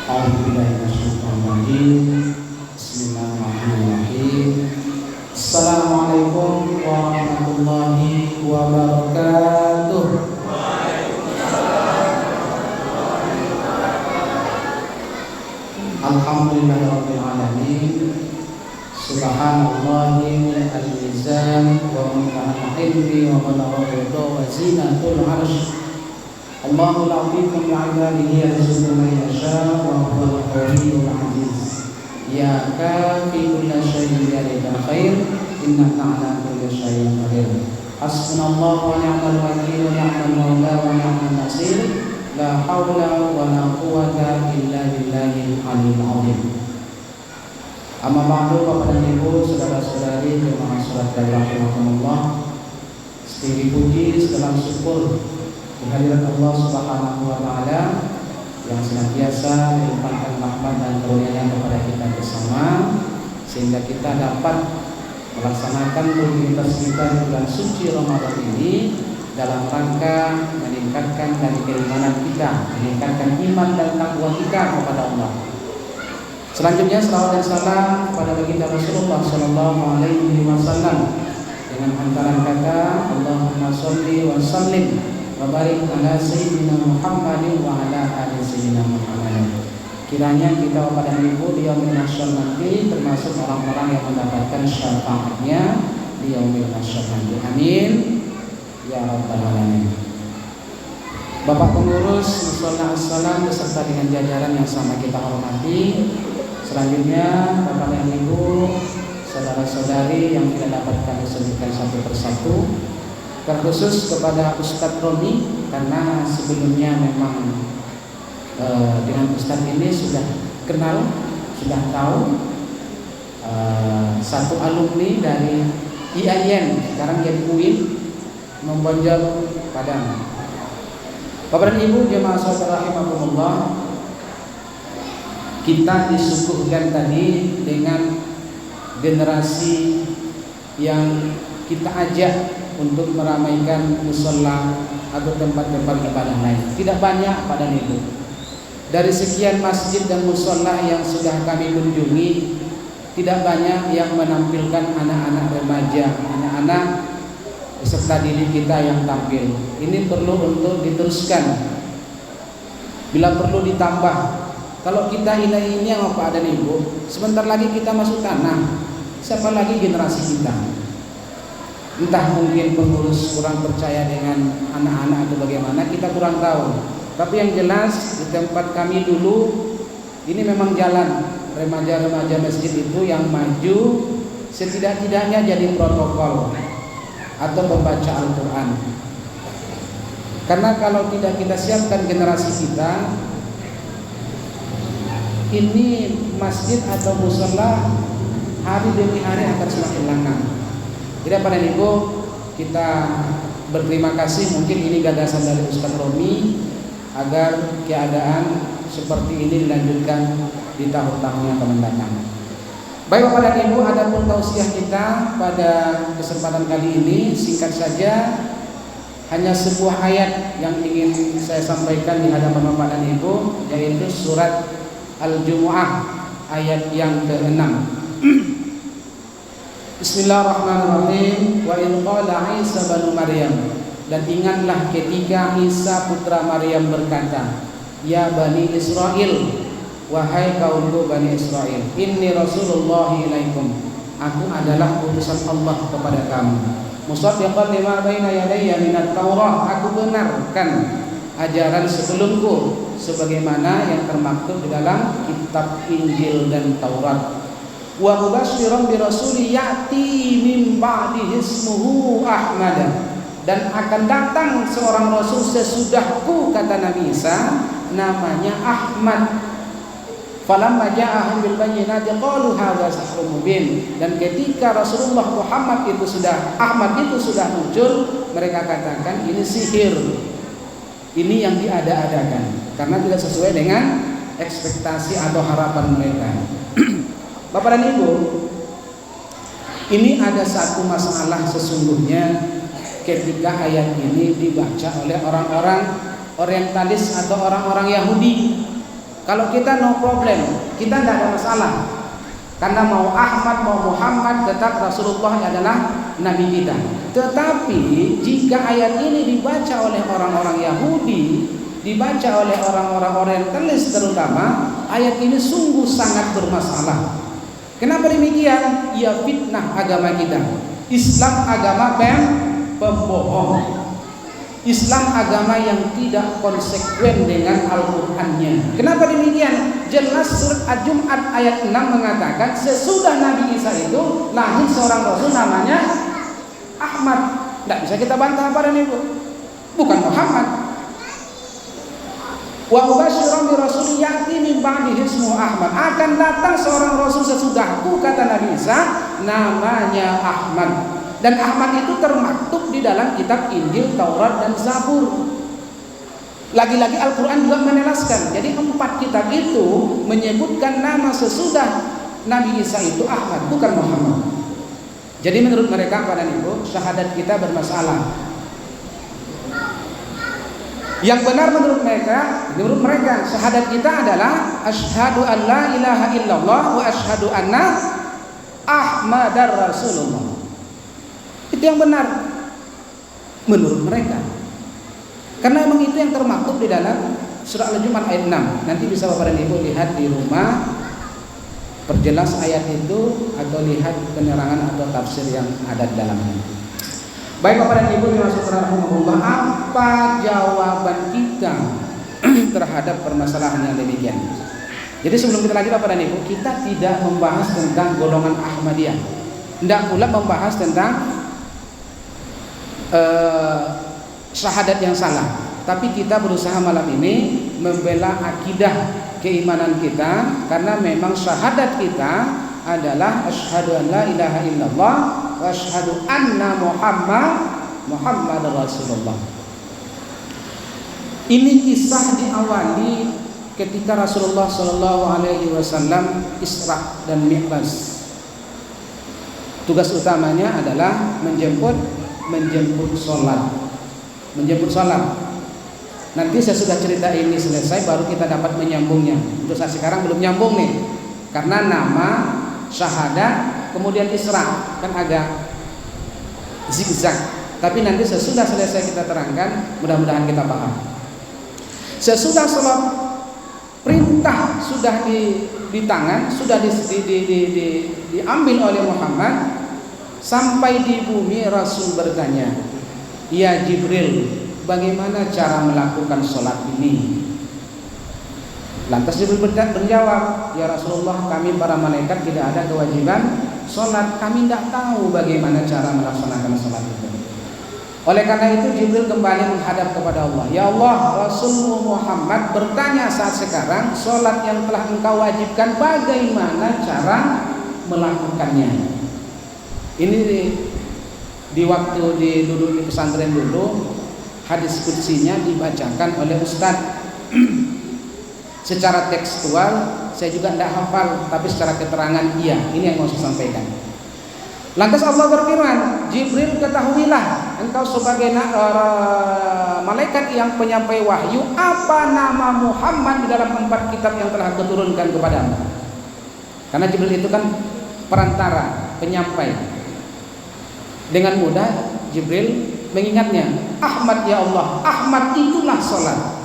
Bismillahirrahmanirrahim. Assalamualaikum warahmatullahi wabarakatuh. Alhamdulillahirabbil alamin. Subhanallahi min al-mizan wa min al-ilmi wa balaghatul wa zinatul arsh. Allahu latifu bi'ibadihi yarzuqu man yasha wa huwal qawiyyul 'aziz. Ya kafi kulli syai'in yarida khair innaka 'ala kulli syai'in qadir. Hasbunallahu wa ni'mal wakeel wa ni'mal maula wa ni'man nasir. La haula wa la quwwata illa billahil 'aliyyil 'azim. Amma ba'du, Bapak dan Ibu, saudara-saudari jemaah salat rahimakumullah. Segala puji, segala syukur kehadirat Allah Subhanahu wa taala yang senantiasa melimpahkan rahmat dan karunia-Nya kepada kita bersama, sehingga kita dapat melaksanakan rutinitas kita di bulan suci Ramadan ini dalam rangka meningkatkan dari keimanan kita, meningkatkan iman dan takwa kita kepada Allah. Selanjutnya salawat dan salam kepada baginda Rasulullah sallallahu alaihi wasallam dengan hantaran kata Allahumma sholli wa sallim wa barik ala sayyidina Muhammadin wa ala ali sayyidina Muhammadin. Kiranya kita Bapak dan Ibu di yaumil mahsyar nanti termasuk orang-orang yang mendapatkan syafaatnya di yaumil mahsyar nanti. Amin ya rabbal alamin. Bapak pengurus mushola as-salam beserta dengan jajaran yang sama kita hormati. Selanjutnya Bapak dan Ibu, saudara-saudari yang tidak dapat kami sebutkan satu persatu, terkhusus kepada Ustadz Romi, karena sebelumnya memang dengan Ustadz ini sudah kenal, sudah tahu, satu alumni dari IAIN, sekarang jadi UIN, membonjol Padang. Bapak dan Ibu jemaah saudara rahimakumullah, kita disuguhkan tadi dengan generasi yang kita ajak untuk meramaikan mushola atau tempat-tempat ibadah lain. Tidak banyak pada Ibu. Dari sekian masjid dan mushola yang sudah kami kunjungi, tidak banyak yang menampilkan anak-anak remaja, anak-anak peserta didik kita yang tampil. Ini perlu untuk diteruskan. Bila perlu ditambah. Kalau kita ini yang Bapak dan Ibu, sebentar lagi kita masuk tanah. Siapa lagi generasi kita? Entah mungkin pengurus kurang percaya dengan anak-anak atau bagaimana, kita kurang tahu. Tapi yang jelas di tempat kami dulu ini memang jalan remaja-remaja masjid itu yang maju, setidak-tidaknya jadi protokol atau membaca Al-Quran. Karena kalau tidak kita siapkan generasi kita, ini masjid atau mushola hari demi hari akan semakin langka. Jadi pada Ibu, kita berterima kasih, mungkin ini gagasan dari Ustadz Romi agar keadaan seperti ini dilanjutkan di tahun-tahun yang akan mendatang. Baik Bapak dan Ibu, adapun tausiah kita pada kesempatan kali ini singkat saja, hanya sebuah ayat yang ingin saya sampaikan di hadapan Bapak dan Ibu, yaitu surat Al-Jumu'ah ayat yang ke-6. Bismillahirrahmanirrahim. Wa in qala Isa bin Maryam, dan ingatlah ketika Isa putra Maryam berkata, ya Bani Israel, wahai kaumku Bani Israel, inni Rasulullah ilaikum, aku adalah utusan Allah kepada kamu. Musaddiqan lima baina yadayya minat Taurah, aku benarkan ajaran sebelumku sebagaimana yang termaktub di dalam kitab Injil dan Taurat. Wa mubasysyiran bi rasuli ya'ti min ba'di ismuhu Ahmad, dan akan datang seorang rasul sesudahku, kata Nabi Isa, namanya Ahmad. Falamma ja'ahum bil bayyinati qalu hadza sihrun mubin, dan ketika Rasulullah Muhammad itu sudah Ahmad itu sudah muncul, mereka katakan ini sihir. Ini yang diada-adakan karena tidak sesuai dengan ekspektasi atau harapan mereka. Bapak dan Ibu, ini ada satu masalah sesungguhnya ketika ayat ini dibaca oleh orang-orang orientalis atau orang-orang Yahudi. Kalau kita no problem, kita tidak ada masalah. Karena mau Ahmad mau Muhammad tetap Rasulullah adalah nabi kita. Tetapi jika ayat ini dibaca oleh orang-orang Yahudi, dibaca oleh orang-orang Orientalis terutama, ayat ini sungguh sangat bermasalah. Kenapa demikian? Ya fitnah agama kita. Islam agama pembohong. Islam agama yang tidak konsekuen dengan Al-Qur'annya. Kenapa demikian? Jelas surat Al-Jum'at ayat 6 mengatakan sesudah Nabi Isa itu lahir seorang rasul namanya Ahmad. Tidak bisa kita bantah pada itu. Bukan Muhammad. Wa mubasysyiran bi rasulin ya'ti min ba'dihi ismuhu Ahmad. Akan datang seorang rasul sesudahku, kata Nabi Isa, namanya Ahmad. Dan Ahmad itu termaktub di dalam kitab Injil, Taurat, dan Zabur. Lagi-lagi Al-Quran juga menelaskan. Jadi 4 kitab itu menyebutkan nama sesudah Nabi Isa itu Ahmad, bukan Muhammad. Jadi menurut mereka pada ibu, syahadat kita bermasalah. Yang benar menurut mereka syahadat kita adalah asyhadu an la ilaha illallah wa asyhadu anna Ahmadar Rasulullah. Itu yang benar menurut mereka. Karena memang itu yang termaktub di dalam surah Al-Jum'at ayat 6. Nanti bisa Bapak dan Ibu lihat di rumah, perjelas ayat itu atau lihat penerangan atau tafsir yang ada di dalamnya. Baik Bapak dan Ibu yang rahimahullah, apa jawaban kita terhadap permasalahan yang demikian? Jadi sebelum kita lanjut Bapak dan Ibu, kita tidak membahas tentang golongan Ahmadiyah, tidak pula membahas tentang syahadat yang salah. Tapi kita berusaha malam ini membela akidah keimanan kita, karena memang syahadat kita adalah asyhadu an la ilaha illallah wa asyhadu anna Muhammadar Rasulullah. Ini kisah diawali ketika Rasulullah SAW Isra dan Mi'raj. Tugas utamanya adalah menjemput sholat. Nanti saya sudah cerita ini selesai baru kita dapat menyambungnya. Untuk saat sekarang belum nyambung nih, karena nama syahadat kemudian Isra kan agak zigzag. Tapi nanti sesudah selesai kita terangkan, mudah-mudahan kita paham. Sesudah sholat, perintah sudah di tangan, sudah diambil oleh Muhammad. Sampai di bumi Rasul bertanya, "Ya Jibril, bagaimana cara melakukan sholat ini?" Lantas Jibril menjawab, "Ya Rasulullah, kami para malaikat tidak ada kewajiban sholat. Kami tidak tahu bagaimana cara melaksanakan sholat itu." Oleh karena itu Jibril kembali menghadap kepada Allah. "Ya Allah, Rasulullah Muhammad bertanya saat sekarang, sholat yang telah engkau wajibkan bagaimana cara melakukannya?" Ini di waktu duduk di pesantren dulu, hadis qudsinya dibacakan oleh Ustadz. Secara tekstual saya juga tidak hafal, tapi secara keterangan iya. Ini yang mau saya sampaikan. Lantas Allah berfirman, "Jibril, ketahuilah engkau sebagai malaikat yang penyampai wahyu, apa nama Muhammad di dalam 4 kitab yang telah kuturunkan kepadamu?" Karena Jibril itu kan perantara, penyampai. Dengan mudah Jibril mengingatnya, "Ahmad ya Allah, Ahmad itulah sholat."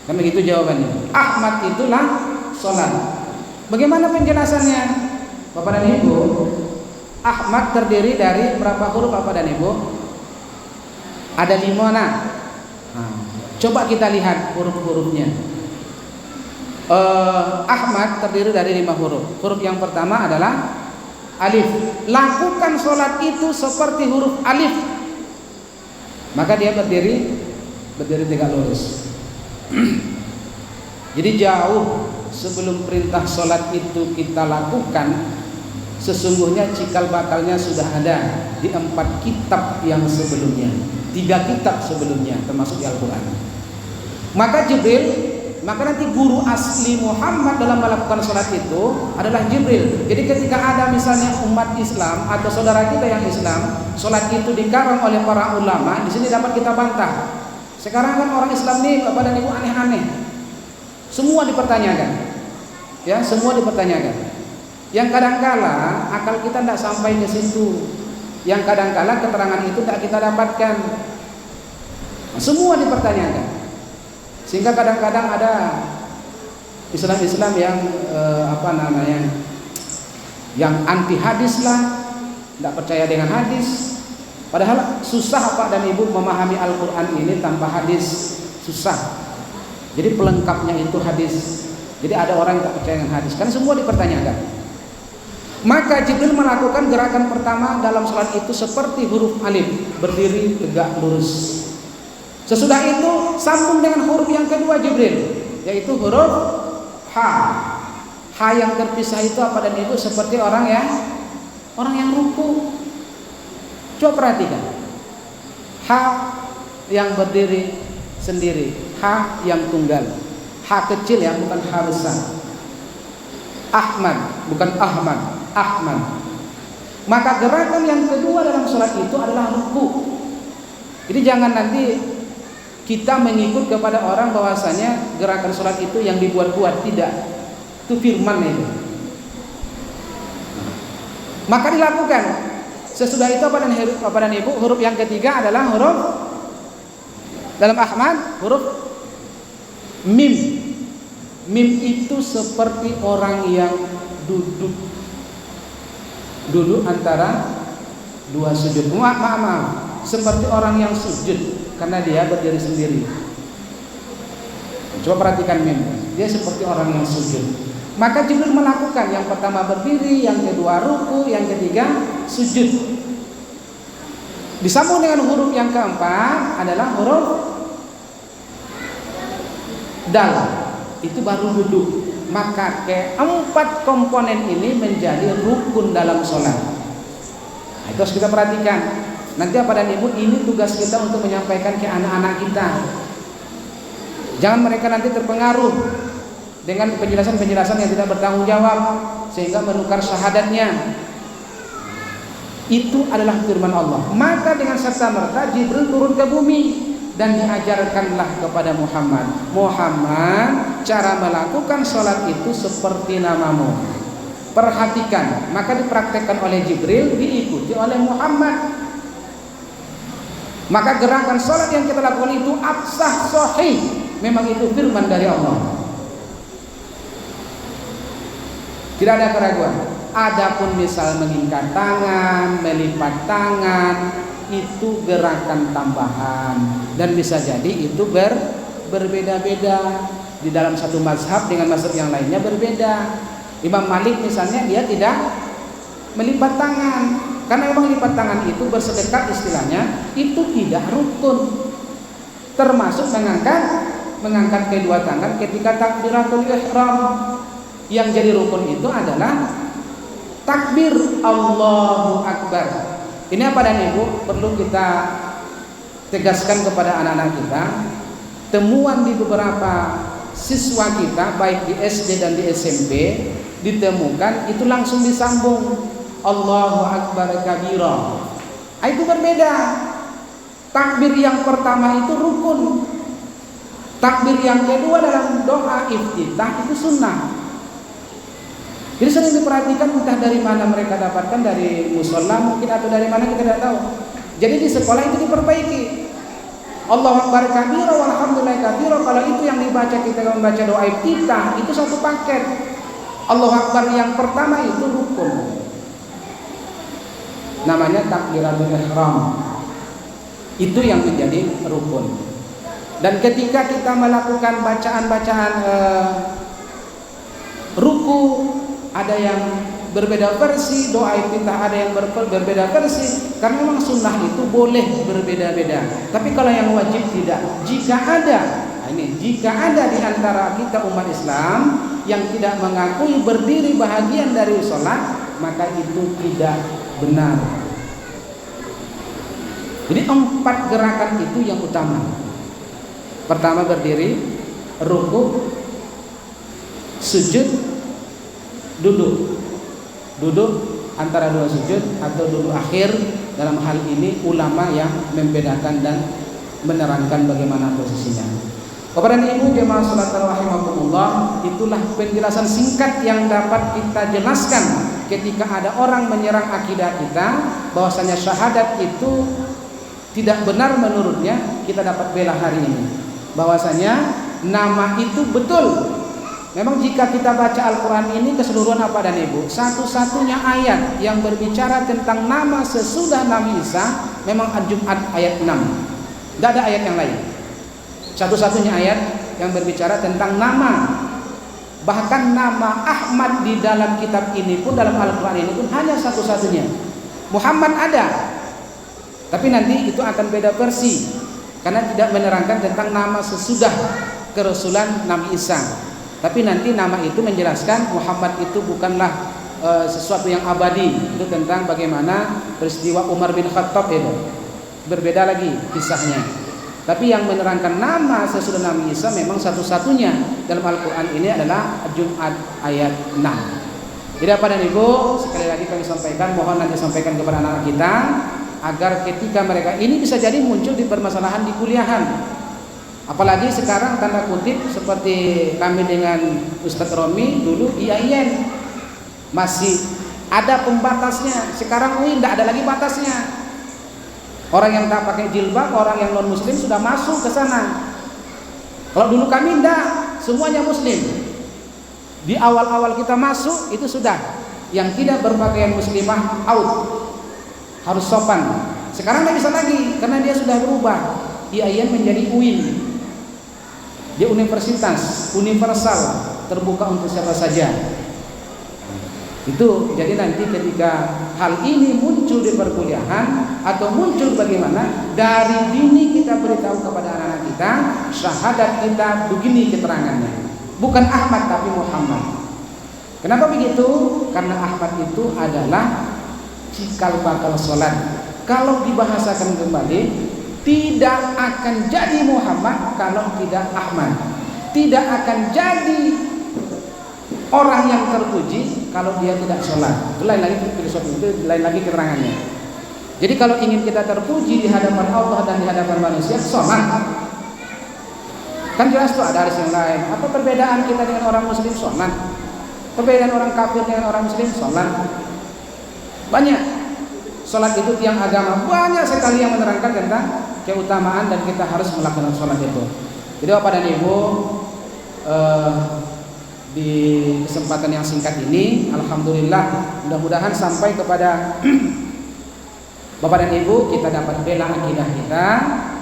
Kan begitu jawabannya, Ahmad itulah sholat. Bagaimana penjelasannya Bapak dan Ibu? Ahmad terdiri dari berapa huruf Bapak dan Ibu? Ada 5 nah. Coba kita lihat huruf-hurufnya. Ahmad terdiri dari 5 huruf. Huruf yang pertama adalah alif. Lakukan sholat itu seperti huruf alif, maka dia berdiri tegak lurus. Jadi jauh sebelum perintah sholat itu kita lakukan, sesungguhnya cikal bakalnya sudah ada di 4 kitab yang sebelumnya, 3 kitab sebelumnya termasuk di Al-Quran. Maka nanti guru asli Muhammad dalam melakukan sholat itu adalah Jibril. Jadi ketika ada misalnya umat Islam atau saudara kita yang Islam, sholat itu dikarang oleh para ulama, di sini dapat kita bantah. Sekarang kan orang Islam nih Bapak dan Ibu aneh-aneh. Semua dipertanyakan. Ya, semua dipertanyakan. Yang kadangkala akal kita tidak sampai ke situ. Yang kadangkala keterangan itu tidak kita dapatkan. Semua dipertanyakan. Sehingga kadang-kadang ada Islam-Islam yang yang anti hadis lah, tidak percaya dengan hadis. Padahal susah Pak dan Ibu memahami Al-Quran ini tanpa hadis, susah. Jadi pelengkapnya itu hadis. Jadi ada orang yang tak percaya dengan hadis, karena semua dipertanyakan. Maka Jibril melakukan gerakan pertama dalam salat itu seperti huruf alif, berdiri tegak lurus. Sesudah itu sambung dengan huruf yang kedua Jibril, yaitu huruf ha. Ha yang terpisah itu apa dan Ibu? Seperti orang yang ruku. Coba perhatikan. Ha yang berdiri sendiri, ha yang tunggal. Ha kecil ya, bukan ha besar. Ahmad, bukan Ahmad, Ahmad. Maka gerakan yang kedua dalam sholat itu adalah ruku. Jadi jangan nanti kita mengikut kepada orang bahwasanya gerakan sholat itu yang dibuat-buat, tidak. Itu firman itu. Maka dilakukan. Sesudah itu apa dan Ibu? Huruf yang ketiga adalah huruf dalam Ahmad, huruf mim. Mim itu seperti orang yang duduk antara dua sujud. Maaf, seperti orang yang sujud karena dia berdiri sendiri. Coba perhatikan mim. Dia seperti orang yang sujud. Maka Jibril melakukan yang pertama berdiri, yang kedua ruku, yang ketiga sujud. Disambung dengan huruf yang keempat adalah huruf dal. Itu baru duduk. Maka keempat komponen ini menjadi rukun dalam sholat. Nah, itu harus kita perhatikan. Nanti apa dan Ibu, ini tugas kita untuk menyampaikan ke anak-anak kita. Jangan mereka nanti terpengaruh dengan penjelasan-penjelasan yang tidak bertanggung jawab sehingga menukar syahadatnya. Itu adalah firman Allah. Maka dengan serta-merta Jibril turun ke bumi dan diajarkanlah kepada Muhammad, cara melakukan sholat itu seperti namamu. Perhatikan, maka dipraktekkan oleh Jibril, diikuti oleh Muhammad. Maka gerakan sholat yang kita lakukan itu absah sahih, memang itu firman dari Allah. Tidak ada keraguan. Adapun misal mengingkat tangan, melipat tangan, itu gerakan tambahan dan bisa jadi itu berbeda-beda di dalam satu mazhab dengan mazhab yang lainnya berbeda. Imam Malik misalnya dia tidak melipat tangan karena memang lipat tangan itu bersedekat istilahnya itu tidak rukun, termasuk mengangkat kedua tangan ketika takbiratul ihram. Yang jadi rukun itu adalah takbir Allahu Akbar. Ini apa dan Ibu perlu kita tegaskan kepada anak-anak kita. Temuan di beberapa siswa kita baik di SD dan di SMP ditemukan itu langsung disambung Allahu Akbar kabira. Itu berbeda. Takbir yang pertama itu rukun. Takbir yang kedua dalam doa iftitah itu sunnah. Jadi sering diperhatikan entah dari mana mereka dapatkan, dari musola mungkin atau dari mana kita tidak tahu. Jadi di sekolah itu diperbaiki. Allahu Akbar kabira walhamdulillah kabira. Kalau itu yang dibaca kita membaca doa iftitah itu satu paket. Allahu Akbar yang pertama itu rukun. Namanya takbiratul ihram. Itu yang menjadi rukun. Dan ketika kita melakukan bacaan-bacaan ruku, ada yang berbeda versi, doa iftitah ada yang berbeda versi, karena memang sunnah itu boleh berbeda-beda. Tapi kalau yang wajib tidak. Jika ada di antara kita umat Islam yang tidak mengakui berdiri bahagian dari sholat, maka itu tidak benar. Jadi 4 gerakan itu yang utama. Pertama berdiri, ruku, sujud, duduk antara dua sujud atau duduk akhir. Dalam hal ini ulama yang membedakan dan menerangkan bagaimana posisinya. Bapak dan Ibu jemaah salat rahimakumullah, itulah penjelasan singkat yang dapat kita jelaskan ketika ada orang menyerang akidah kita bahwasanya syahadat itu tidak benar menurutnya. Kita dapat bela hari ini bahwasanya nama itu betul. Memang jika kita baca Al-Quran ini keseluruhan apa dan Ibu, satu-satunya ayat yang berbicara tentang nama sesudah Nabi Isa memang Al-Jum'at ayat 6. Tidak ada ayat yang lain. Satu-satunya ayat yang berbicara tentang nama. Bahkan nama Ahmad di dalam kitab ini pun, dalam Al-Quran ini pun hanya satu-satunya. Muhammad ada, tapi nanti itu akan beda versi karena tidak menerangkan tentang nama sesudah kerasulan Nabi Isa. Tapi nanti nama itu menjelaskan Muhammad itu bukanlah sesuatu yang abadi. Itu tentang bagaimana peristiwa Umar bin Khattab itu. Berbeda lagi kisahnya. Tapi yang menerangkan nama sesudah Nabi Isa memang satu-satunya dalam Al-Quran ini adalah Jumat ayat 6. Jadi Bapak dan Ibu, sekali lagi kami sampaikan, mohon nanti sampaikan kepada anak-anak kita agar ketika mereka ini bisa jadi muncul di permasalahan di kuliahan. Apalagi sekarang tanda kutip seperti kami dengan Ustadz Romi dulu IAIN masih ada pembatasnya. Sekarang UI tidak ada lagi batasnya. Orang yang tak pakai jilbab, orang yang non muslim sudah masuk ke sana. Kalau dulu kami tidak, semuanya muslim. Di awal-awal kita masuk itu sudah yang tidak berpakaian muslimah out, harus sopan. Sekarang tidak bisa lagi karena dia sudah berubah. IAIN menjadi UIN. Dia universitas universal, terbuka untuk siapa saja. Itu jadi nanti ketika hal ini muncul di perkuliahan atau muncul bagaimana, dari dini kita beritahu kepada anak-anak kita, syahadat kita begini keterangannya, bukan Ahmad tapi Muhammad. Kenapa begitu? Karena Ahmad itu adalah cikal bakal sholat. Kalau dibahasakan kembali, tidak akan jadi Muhammad kalau tidak Ahmad. Tidak akan jadi orang yang terpuji kalau dia tidak sholat. Itu lain lagi filosofi, itu lain lagi keterangannya. Jadi kalau ingin kita terpuji di hadapan Allah dan di hadapan manusia, sholat. Kan jelas tuh ada hadis yang lain. Apa perbedaan kita dengan orang muslim? Sholat. Perbedaan orang kafir dengan orang muslim? Sholat. Banyak. Sholat itu tiang agama. Banyak sekali yang menerangkan tentang keutamaan dan kita harus melakukan sholat itu. Jadi Bapak dan Ibu, di kesempatan yang singkat ini, alhamdulillah, mudah-mudahan sampai kepada Bapak dan Ibu kita dapat bela akidah kita,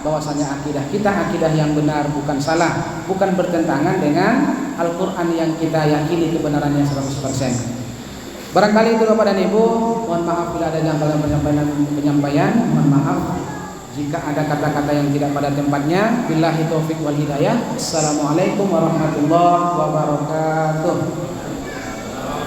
bahwasanya akidah kita akidah yang benar, bukan salah, bukan bertentangan dengan Al-Quran yang kita yakini kebenarannya 100%. Barangkali itu Bapak dan Ibu, mohon maaf bila ada yang dalam penyampaian, mohon maaf jika ada kata-kata yang tidak pada tempatnya. Billahi taufik wal hidayah. Assalamualaikum warahmatullahi wabarakatuh.